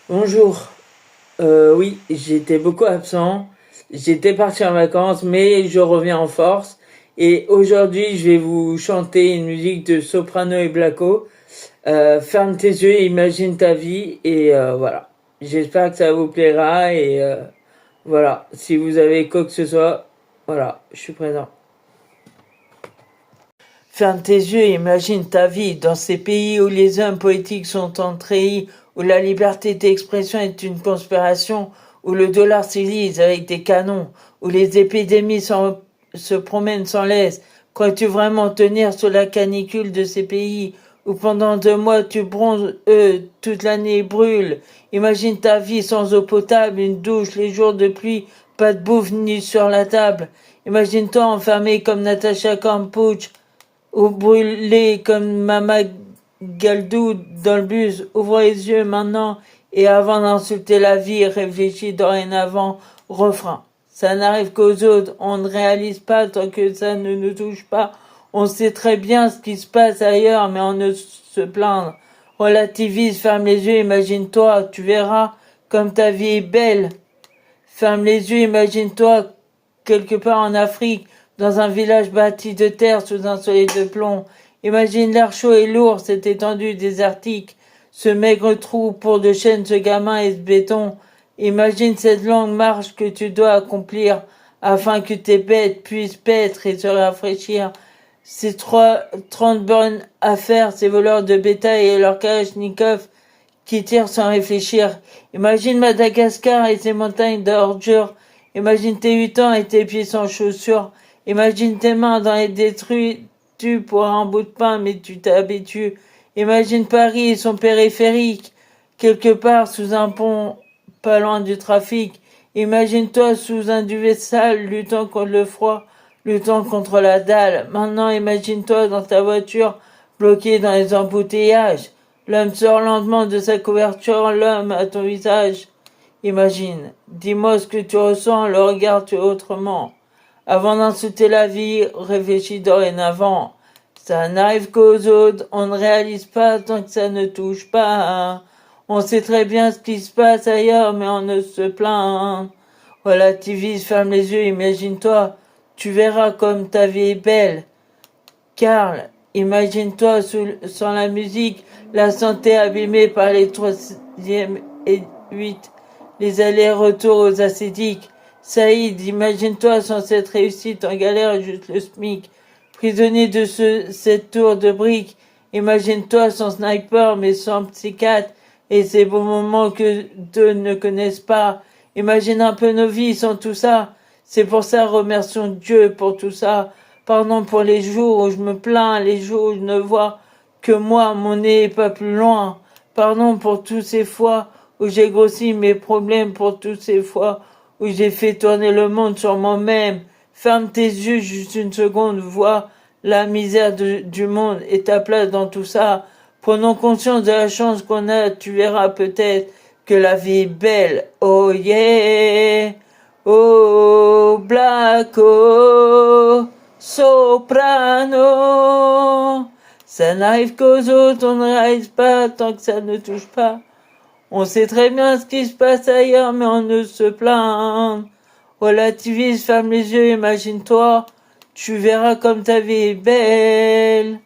Bonjour. Oui, j'étais beaucoup absent. J'étais parti en vacances, mais je reviens en force. Et aujourd'hui, je vais vous chanter une musique de Soprano et Blacko. Ferme tes yeux et imagine ta vie. Et voilà. J'espère que ça vous plaira. Et voilà. Si vous avez quoi que ce soit, voilà, je suis présent. Ferme tes yeux et imagine ta vie dans ces pays où les hommes politiques sont entrahis, où la liberté d'expression est une conspiration, où le dollar s'élise avec des canons, où les épidémies se promènent sans laisse. Crois-tu vraiment tenir sous la canicule de ces pays où pendant 2 mois tu bronzes, eux, toute l'année brûlent? Imagine ta vie sans eau potable, une douche, les jours de pluie, pas de bouffe ni sur la table. Imagine-toi enfermé comme Natacha Kampuch, ou brûlé comme Mama Galdou dans le bus. Ouvre les yeux maintenant et avant d'insulter la vie, réfléchis dorénavant. Refrain. Ça n'arrive qu'aux autres. On ne réalise pas tant que ça ne nous touche pas. On sait très bien ce qui se passe ailleurs, mais on ne se plaindre. Relativise, ferme les yeux, imagine-toi, tu verras comme ta vie est belle. Ferme les yeux, imagine-toi quelque part en Afrique, dans un village bâti de terre sous un soleil de plomb. Imagine l'air chaud et lourd, cette étendue désertique, ce maigre trou pour de chêne, ce gamin et ce béton. Imagine cette longue marche que tu dois accomplir afin que tes bêtes puissent paître et se rafraîchir. Ces 30 bornes à faire, ces voleurs de bétail et leurs kalachnikovs qui tire sans réfléchir. Imagine Madagascar et ses montagnes d'ordures. Imagine tes 8 ans et tes pieds sans chaussures. Imagine tes mains dans les détritus pour un bout de pain, mais tu t'es abattu. Imagine Paris et son périphérique, quelque part sous un pont, pas loin du trafic. Imagine-toi sous un duvet sale, luttant contre le froid, luttant contre la dalle. Maintenant, imagine-toi dans ta voiture, bloqué dans les embouteillages. L'homme sort lentement de sa couverture, l'homme à ton visage. Imagine, dis-moi ce que tu ressens, le regardes-tu autrement. Avant d'insulter la vie, réfléchis dorénavant. Ça n'arrive qu'aux autres, on ne réalise pas tant que ça ne touche pas. Hein. On sait très bien ce qui se passe ailleurs, mais on ne se plaint. Hein. Relativise, ferme les yeux, imagine-toi. Tu verras comme ta vie est belle. Karl, imagine-toi sans la musique, la santé abîmée par les troisième et 8, les allers-retours aux acédiques. Saïd, imagine-toi sans cette réussite en galère juste le SMIC. Prisonnier de cette tour de briques, imagine-toi sans sniper mais sans psychiatre et ces beaux moments que deux ne connaissent pas. Imagine un peu nos vies sans tout ça. C'est pour ça, remercions Dieu pour tout ça. Pardon pour les jours où je me plains, les jours où je ne vois que moi, mon nez est pas plus loin. Pardon pour toutes ces fois où j'ai grossi mes problèmes, pour toutes ces fois où j'ai fait tourner le monde sur moi-même. Ferme tes yeux juste une seconde, vois la misère du monde et ta place dans tout ça. Prenons conscience de la chance qu'on a, tu verras peut-être que la vie est belle. Oh yeah, oh black, oh soprano. Ça n'arrive qu'aux autres, on ne réalise pas tant que ça ne touche pas. On sait très bien ce qui se passe ailleurs, mais on ne se plaint. Relativise, ferme les yeux, imagine-toi. Tu verras comme ta vie est belle.